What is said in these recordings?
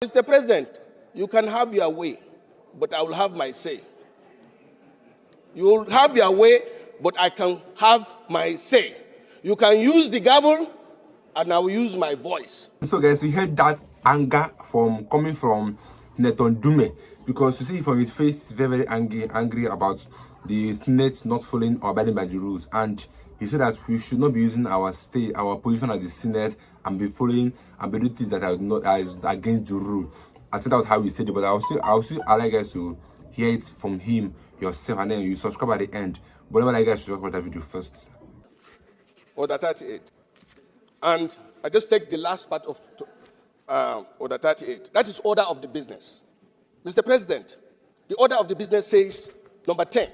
Mr. President, you can have your way, but I will have my say. You will have your way, but I can have my say. You can use the gavel, and I will use my voice. So guys, you heard that anger coming from Sen Ndume, because you see from his face very angry about the Senate not following or abiding by the rules, and he said that we should not be using our position as the Senate and be following and be doing things that are not as against the rule. I think that was how he said it, but I'll like guys to hear it from him yourself, and then you subscribe at the end. But I like guys to watch that video first. Order 38. And I just take the last part of Order 38. That is order of the business. Mr. President, the order of the business says, number 10,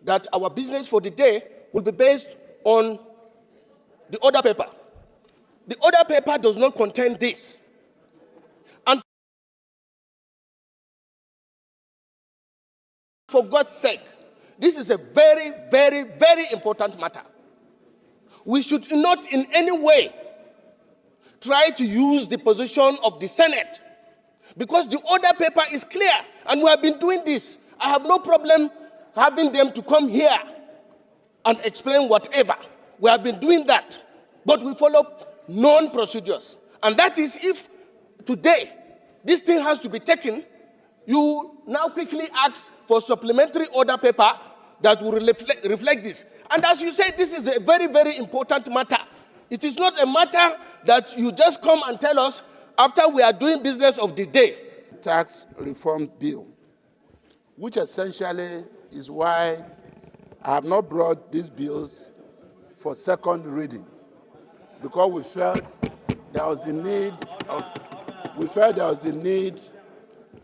that our business for the day will be based on the order paper. The order paper does not contain this. And for God's sake, this is a very, very, very important matter. We should not in any way try to use the position of the Senate, because the order paper is clear and we have been doing this. I have no problem having them to come here and explain whatever. We have been doing that, but we follow known procedures. And that is, if today this thing has to be taken, you now quickly ask for supplementary order paper that will reflect this. And as you say, this is a very, very important matter. It is not a matter that you just come and tell us after we are doing business of the day. Tax reform bill, which essentially is why I have not brought these bills for second reading, because we felt there was the need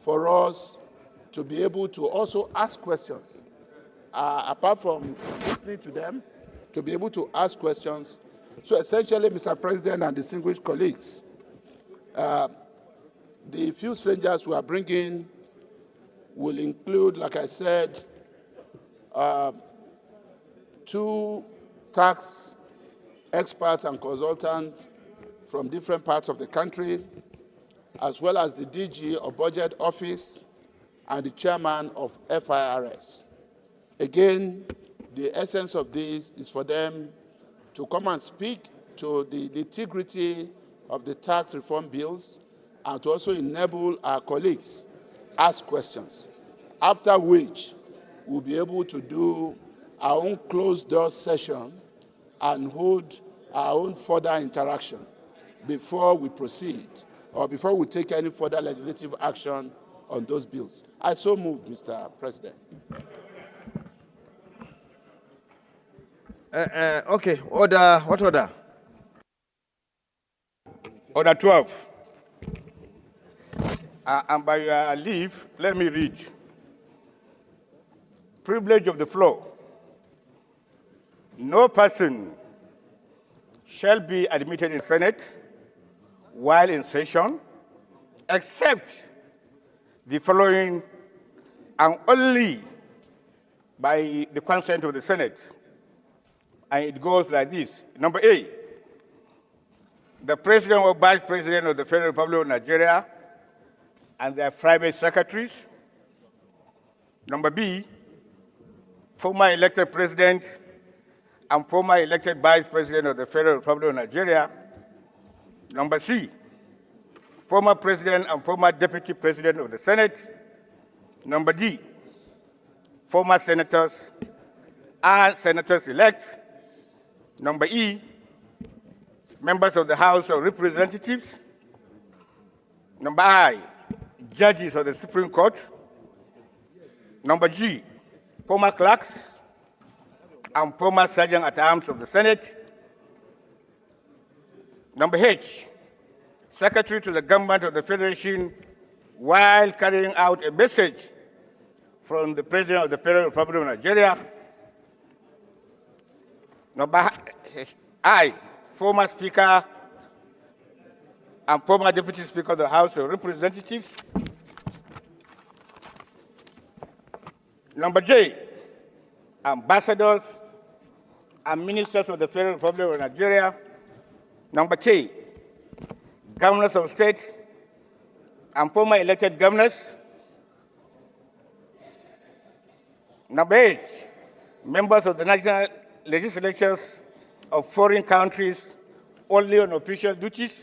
for us to be able to also ask questions. Apart from listening to them, to be able to ask questions. So essentially, Mr. President and distinguished colleagues, the few strangers we are bringing will include, like I said, 2 tax experts and consultants from different parts of the country, as well as the DG of Budget Office and the chairman of FIRS. Again, the essence of this is for them to come and speak to the integrity of the tax reform bills and to also enable our colleagues ask questions, after which we'll be able to do our own closed-door session and hold our own further interaction before we proceed or before we take any further legislative action on those bills. I so move, Mr. President. Okay, order. What order? Order 12. And by your leave, let me read. Privilege of the floor. No person shall be admitted in the Senate while in session, except the following, and only by the consent of the Senate. And it goes like this. Number A, the President or Vice President of the Federal Republic of Nigeria and their private secretaries. Number B, former elected President and former elected Vice President of the Federal Republic of Nigeria. Number C, former President and former Deputy President of the Senate. Number D, former senators and senators-elect. Number E, members of the House of Representatives. Number I, judges of the Supreme Court. Number G, former clerks and former sergeant-at-arms of the Senate. Number H, secretary to the government of the Federation while carrying out a message from the President of the Federal Republic of Nigeria. Number I, former Speaker and former Deputy Speaker of the House of Representatives. Number J, ambassadors and ministers of the Federal Republic of Nigeria. Number K, governors of state and former elected governors. Number 8, members of the national legislatures of foreign countries only on official duties.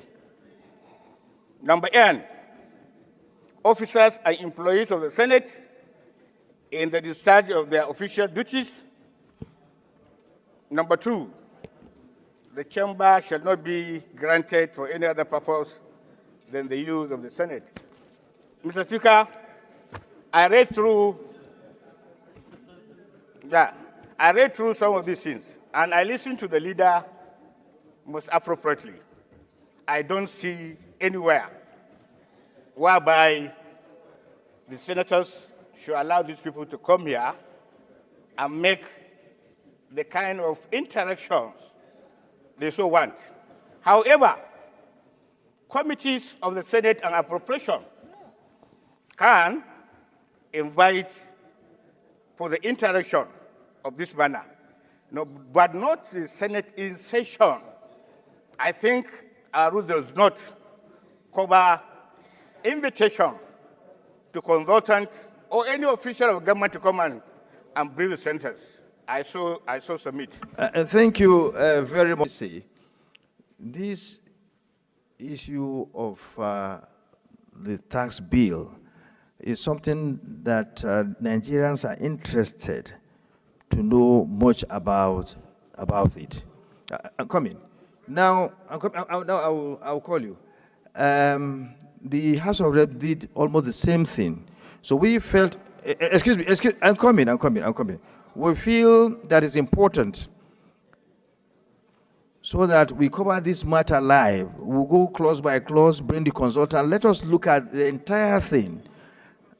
Number 10, officers and employees of the Senate in the discharge of their official duties. Number 2, the chamber shall not be granted for any other purpose than the use of the Senate. Mr. Speaker, I read through some of these things, and I listened to the leader most appropriately. I don't see anywhere whereby the senators should allow these people to come here and make the kind of interactions they so want. However, committees of the Senate and Appropriation can invite for the interaction of this manner, no, but not the Senate in session. I think our rule does not cover invitation to consultants or any official of government to come and brief the senators. I so submit. Thank you very much. This issue of the tax bill is something that Nigerians are interested to know much about it. I'm coming. Now, I'll call you. The House of Reps did almost the same thing. So we felt, excuse me, I'm coming. We feel that it's important so that we cover this matter live. We'll go clause by clause, bring the consultant. Let us look at the entire thing.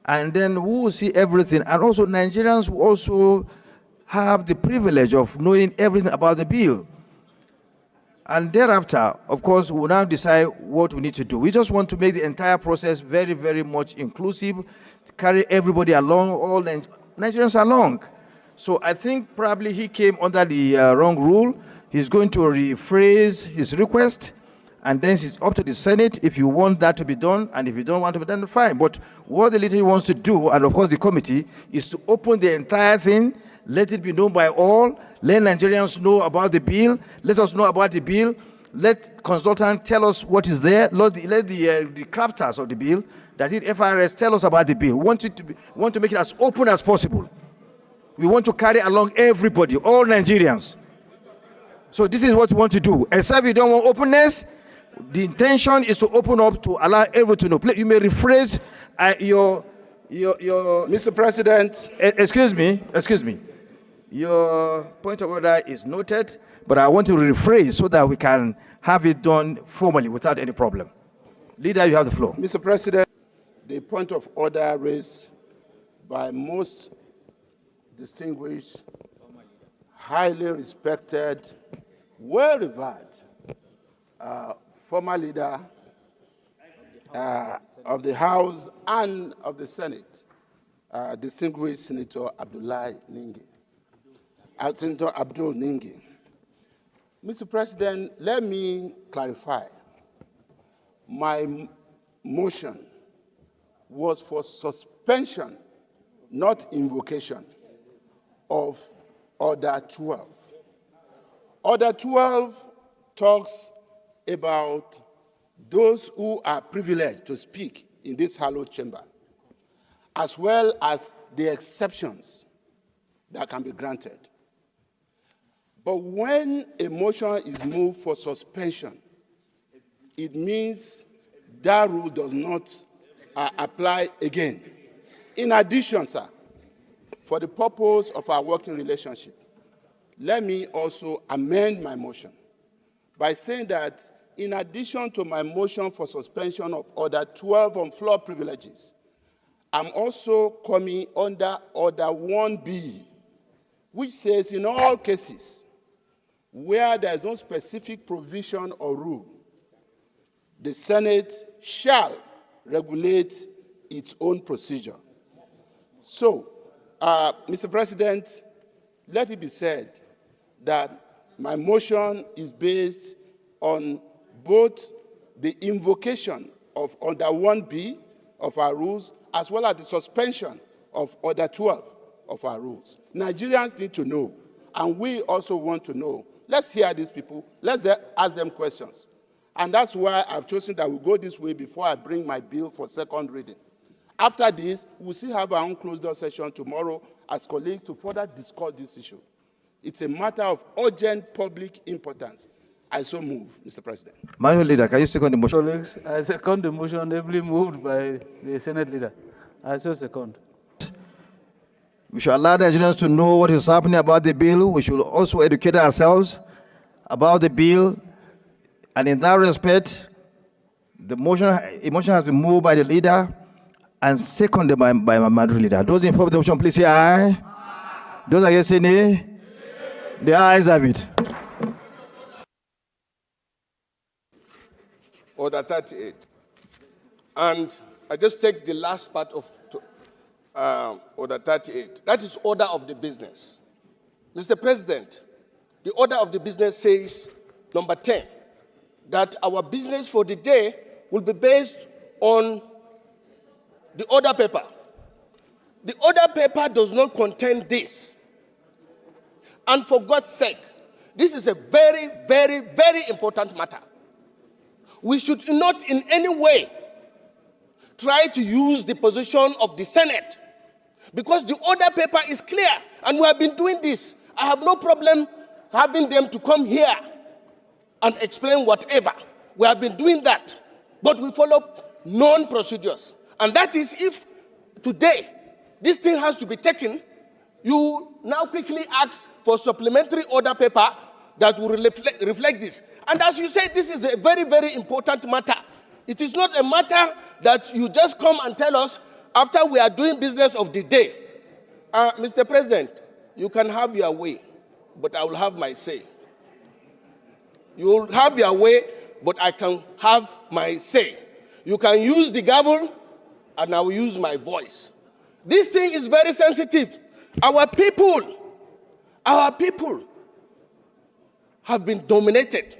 And then we will see everything. And also Nigerians will also have the privilege of knowing everything about the bill. And thereafter, of course, we'll now decide what we need to do. We just want to make the entire process very, very much inclusive, carry everybody along, all Nigerians along. So I think probably he came under the wrong rule. He's going to rephrase his request, and then it's up to the Senate if you want that to be done, and if you don't want to be done, fine. But what the leader wants to do, and of course the committee, is to open the entire thing, let it be known by all, let Nigerians know about the bill, let us know about the bill, let consultants tell us what is there, let the crafters of the bill, that is FRS, tell us about the bill. We want to make it as open as possible. We want to carry along everybody, all Nigerians. So this is what we want to do. Except we don't want openness, the intention is to open up to allow everyone to know. You may rephrase your Mr. President. Excuse me. Your point of order is noted, but I want to rephrase so that we can have it done formally without any problem. Leader, you have the floor. Mr. President, the point of order raised by most distinguished, highly respected, well-revered former leader of the House and of the Senate, distinguished Senator Senator Abdul Ningi. Mr. President, let me clarify. My motion was for suspension, not invocation, of Order 12. Order 12 talks about those who are privileged to speak in this hallowed chamber, as well as the exceptions that can be granted. But when a motion is moved for suspension, it means that rule does not apply again. In addition, sir, for the purpose of our working relationship, let me also amend my motion by saying that in addition to my motion for suspension of Order 12 on floor privileges, I'm also coming under Order 1B, which says in all cases where there is no specific provision or rule, the Senate shall regulate its own procedure. So, Mr. President, let it be said that my motion is based on both the invocation of Order 1B of our rules, as well as the suspension of Order 12 of our rules. Nigerians need to know, and we also want to know. Let's hear these people. Let's ask them questions. And that's why I've chosen that we go this way before I bring my bill for second reading. After this, we'll still have our own closed-door session tomorrow as colleagues to further discuss this issue. It's a matter of urgent public importance. I so move, Mr. President. Manual Leader, can you second the motion? Colleagues, I second the motion ably moved by the Senate Leader. I so second. We should allow the Nigerians to know what is happening about the bill. We should also educate ourselves about the bill. And in that respect, the motion has been moved by the leader and seconded by my Madrid Leader. Those in favor of the motion, please say aye. Those against say nay. The ayes have it. Order 38. And I just take the last part of Order 38. That is order of the business. Mr. President, the order of the business says, number 10, that our business for the day will be based on the order paper. The order paper does not contain this. And for God's sake, this is a very, very, very important matter. We should not in any way try to use the position of the Senate, because the order paper is clear, and we have been doing this. I have no problem having them to come here and explain whatever. We have been doing that, but we follow known procedures. And that is, if today this thing has to be taken, you now quickly ask for supplementary order paper that will reflect this. And as you said, this is a very, very important matter. It is not a matter that you just come and tell us after we are doing business of the day. Mr. President, you can have your way, but I will have my say. You will have your way, but I can have my say. You can use the gavel, and I will use my voice. This thing is very sensitive. Our people have been dominated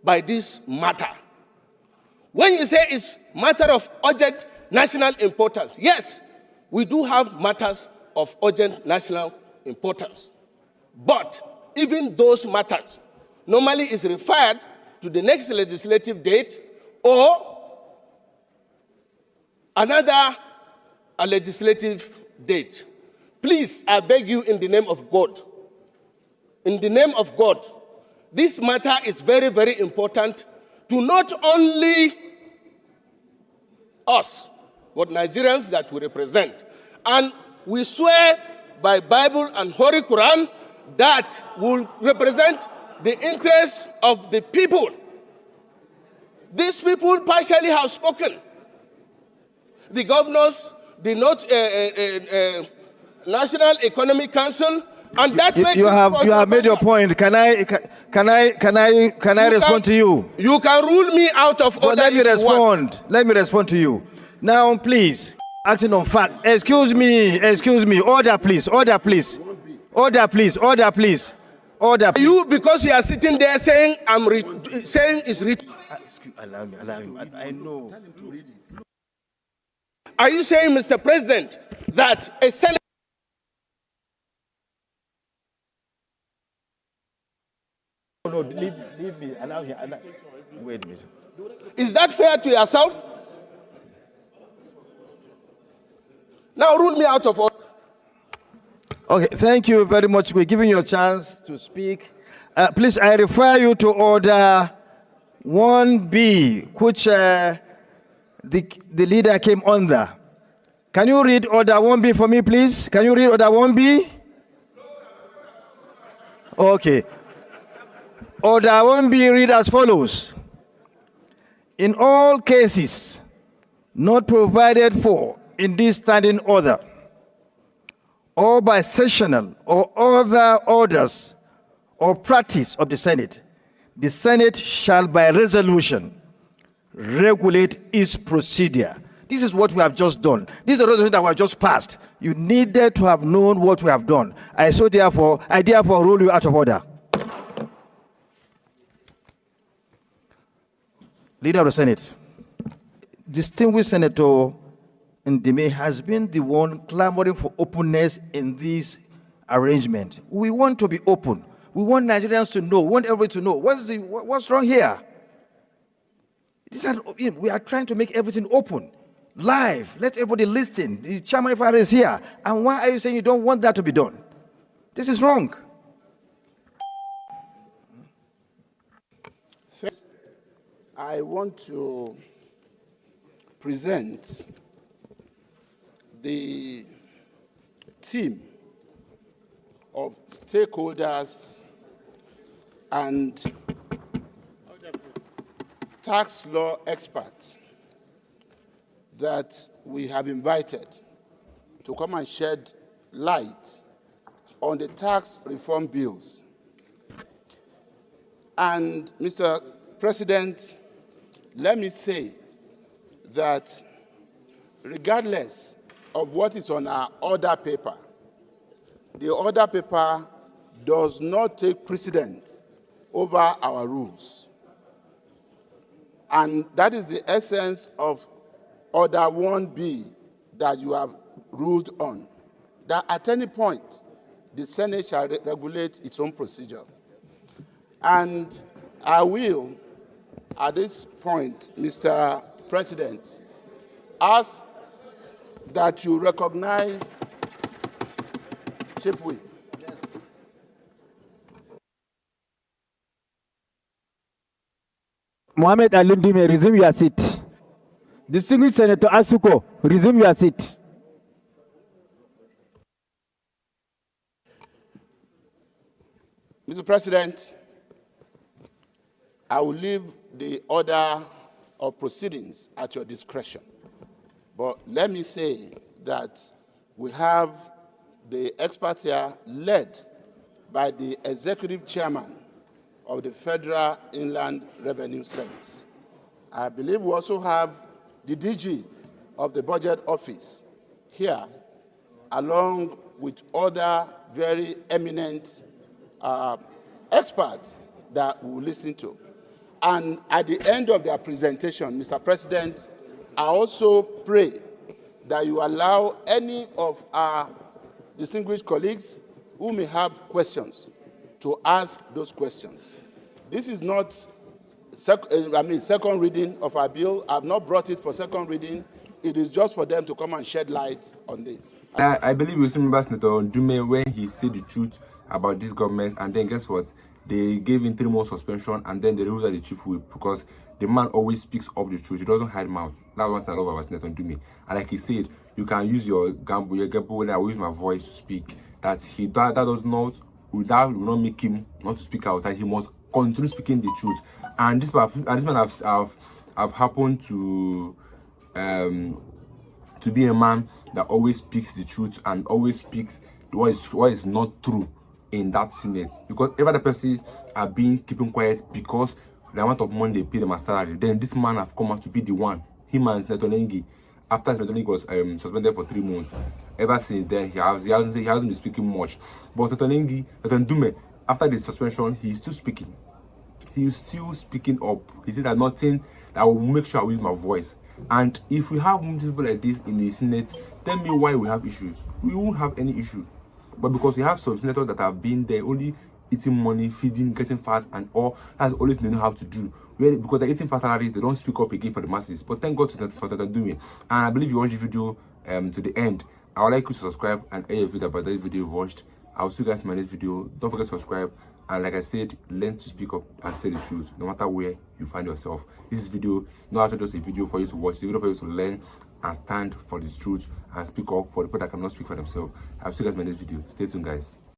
by this matter. When you say it's matter of urgent national importance, yes, we do have matters of urgent national importance. But even those matters normally is referred to the next legislative date or another legislative date. Please, I beg you in the name of God, this matter is very, very important to not only us, but Nigerians that we represent. And we swear by Bible and Holy Quran that will represent the interests of the people. These people partially have spoken. The governors, the National Economic Council, and that makes you have made your point. Can I respond to you? You can rule me out of order. But let me respond. Let me respond to you. Now, please, acting on fact. Excuse me. Order, please. Order, please. Order, please. Order, please. Order. Please. You, because you are sitting there saying saying it's written. Allow me. I know. Are you saying, Mr. President, that a Senate? No, leave me. Allow me. Wait a minute. Is that fair to yourself? Now rule me out of order. Okay, thank you very much. We're giving you a chance to speak. Please, I refer you to Order 1B, which the leader came under. Can you read Order 1B for me, please? Can you read Order 1B? Okay. Order 1B read as follows. In all cases not provided for in this standing order, or by sessional or other orders or practice of the Senate shall by resolution regulate its procedure. This is what we have just done. This is the resolution that we have just passed. You needed to have known what we have done. I therefore rule you out of order. Leader of the Senate, distinguished Senator Ndume has been the one clamoring for openness in this arrangement. We want to be open. We want Nigerians to know, we want everybody to know what's wrong here. We are trying to make everything open, live, let everybody listen. The chairman FR is here. And why are you saying you don't want that to be done? This is wrong. I want to present the team of stakeholders and tax law experts that we have invited to come and shed light on the tax reform bills. And, Mr. President, let me say that regardless of what is on our order paper, the order paper does not take precedence over our rules. And that is the essence of Order 1B that you have ruled on, that at any point, the Senate shall regulate its own procedure. And I will, at this point, Mr. President, ask that you recognize Chief Whip. Yes. Mohammed Ali Ndume, resume your seat. Distinguished Senator Asuko, resume your seat. Mr. President, I will leave the order of proceedings at your discretion. But let me say that we have the experts here led by the executive chairman of the Federal Inland Revenue Service. I believe we also have the DG of the Budget Office here, along with other very eminent experts that we will listen to. And at the end of their presentation, Mr. President, I also pray that you allow any of our distinguished colleagues who may have questions to ask those questions. This is not second reading of our bill. I have not brought it for second reading. It is just for them to come and shed light on this. I believe you remember Senator Ndume when he said the truth about this government, and then guess what? They gave him 3 months suspension, and then they removed the chief whip because the man always speaks up the truth. He doesn't hide mouth. That's what I love about Senator Ndume. And like he said, you can use your gamble, when I use my voice to speak. That does not, that will not make him not to speak out. That he must continue speaking the truth. And this man have happened to be a man that always speaks the truth and always speaks what is not true in that Senate, because every other person are keeping quiet because the amount of money they pay them as salary. Then this man have come out to be the one, him and Senator Lengi, after Senator Lengi was suspended for 3 months. Ever since then, he hasn't been speaking much. But Senator Ndume, after the suspension, he's still speaking. He's still speaking up. He said that nothing that will make sure I use my voice. And if we have people like this in the Senate, tell me why we have issues. We won't have any issue. But because we have some senators that have been there only eating money, feeding, getting fat, and all, that's always they know how to do. Because they're eating fat salary, they don't speak up again for the masses. But thank God for Senator Ndume. And I believe you watched the video to the end. I would like you to subscribe and any video about that video you watched. I'll see you guys in my next video. Don't forget to subscribe. And like I said, learn to speak up and say the truth, no matter where you find yourself. This video, not actually just a video for you to watch, it's a video for you to learn and stand for the truth and speak up for the people that cannot speak for themselves. I'll see you guys in my next video. Stay tuned, guys.